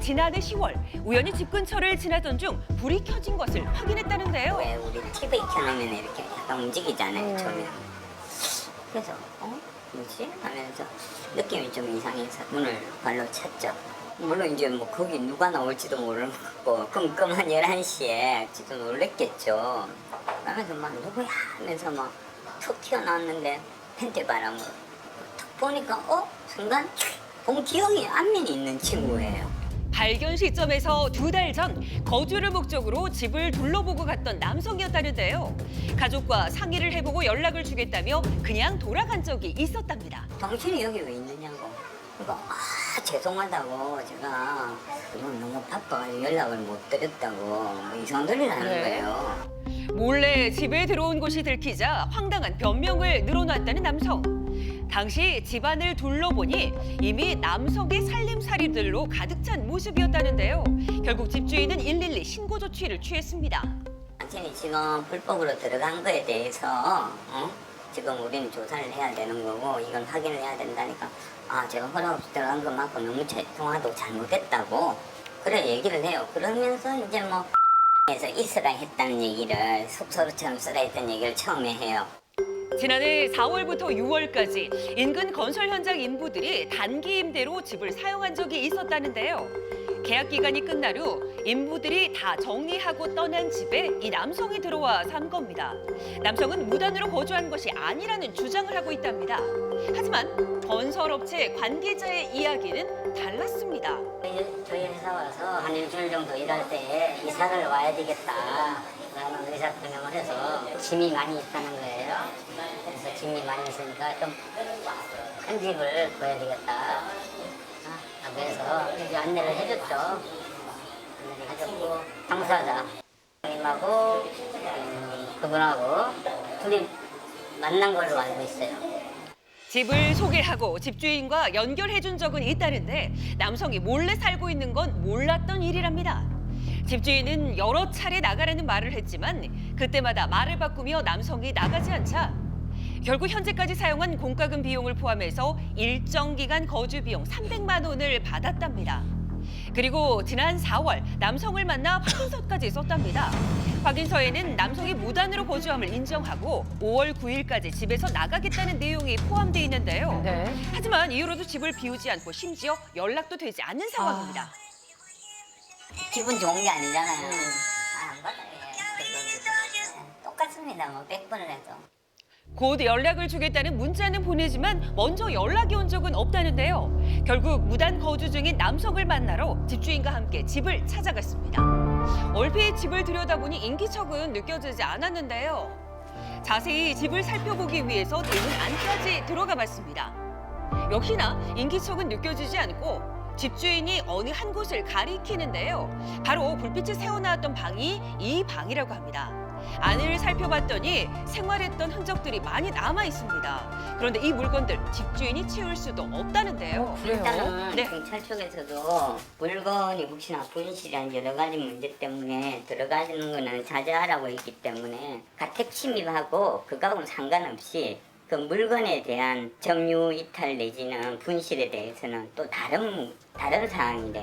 지난해 10월 우연히 집 근처를 지나던 중 불이 켜진 것을 확인했다는데요. 왜 우리 TV 켜놓으면 이렇게 약간 움직이잖아요, 처음에. 그래서 뭐지? 하면서 느낌이 좀 이상해서 문을 발로 찼죠. 물론 이제 뭐 거기 누가 나올지도 모르는 거고 끔끔한 11시에 진짜 놀랬겠죠. 그러면서 막 누구야 하면서 막 툭 튀어나왔는데 팬티 바람으로 탁 보니까 순간 본 기억이 안면이 있는 친구예요. 발견 시점에서 2달 전 거주를 목적으로 집을 둘러보고 갔던 남성이었다는데요. 가족과 상의를 해보고 연락을 주겠다며 그냥 돌아간 적이 있었답니다. 당신이 여기 왜 있느냐고. 그러니까 죄송하다고 제가 너무 바빠가지고 연락을 못 드렸다고 뭐 이상한 소리를 하는 거예요. 몰래 집에 들어온 것이 들키자 황당한 변명을 늘어놨다는 남성. 당시 집안을 둘러보니 이미 남성의 살림살이들로 가득 찬 모습이었다는데요. 결국 집주인은 112 신고 조치를 취했습니다. 당신이 지금 불법으로 들어간 거에 대해서 지금 우리는 조사를 해야 되는 거고 이건 확인을 해야 된다니까 제가 허락 없이 들어간 거 맞고 너무 죄송하다고 잘못했다고 그래 얘기를 해요. 그러면서 이제 뭐 에서 있으라 했다는 얘기를 속서로처럼 쓰라 했다는 얘기를 처음에 해요. 지난해 4월부터 6월까지 인근 건설 현장 인부들이 단기 임대로 집을 사용한 적이 있었다는데요. 계약 기간이 끝난 후 인부들이 다 정리하고 떠난 집에 이 남성이 들어와 산 겁니다. 남성은 무단으로 거주한 것이 아니라는 주장을 하고 있답니다. 하지만 건설업체 관계자의 이야기는 달랐습니다. 저희 회사 와서 한 일주일 정도 일할 때 이사를 와야 되겠다 라는 의사 표명을 해서 짐이 많이 있다는 거예요. 그래서 짐이 많이 있으니까 좀 큰 집을 구해야 되겠다. 그래서 이제 안내를 해줬죠. 안내를 해줬고 당사자님하고 그분하고 둘이 만난 걸로 알고 있어요. 집을 소개하고 집주인과 연결해준 적은 있다는데 남성이 몰래 살고 있는 건 몰랐던 일이랍니다. 집주인은 여러 차례 나가라는 말을 했지만 그때마다 말을 바꾸며 남성이 나가지 않자 결국 현재까지 사용한 공과금 비용을 포함해서 일정 기간 거주 비용 300만 원을 받았답니다. 그리고 지난 4월 남성을 만나 확인서까지 썼답니다. 확인서에는 남성이 무단으로 거주함을 인정하고 5월 9일까지 집에서 나가겠다는 내용이 포함돼 있는데요. 네. 하지만 이후로도 집을 비우지 않고 심지어 연락도 되지 않는 상황입니다. 기분 좋은 게 아니잖아요. 안 받아요. 똑같습니다. 뭐 100번을 해도. 곧 연락을 주겠다는 문자는 보내지만 먼저 연락이 온 적은 없다는데요. 결국 무단 거주 중인 남성을 만나러 집주인과 함께 집을 찾아갔습니다. 얼핏 집을 들여다보니 인기척은 느껴지지 않았는데요. 자세히 집을 살펴보기 위해서 대문 안까지 들어가 봤습니다. 역시나 인기척은 느껴지지 않고 집주인이 어느 한 곳을 가리키는데요. 바로 불빛이 새어나왔던 방이 이 방이라고 합니다. 안을 살펴봤더니 생활했던 흔적들이 많이 남아 있습니다. 그런데 이 물건들 집주인이 치울 수도 없다는데요. 일단은 네. 경찰 쪽에서도 물건이 혹시나 분실이란 여러 가지 문제 때문에 들어가는 거는 자제하라고 했기 때문에 가택 침입하고 그거하고는 상관없이 그 물건에 대한 점유 이탈 내지는 분실에 대해서는 또 다른 사항인데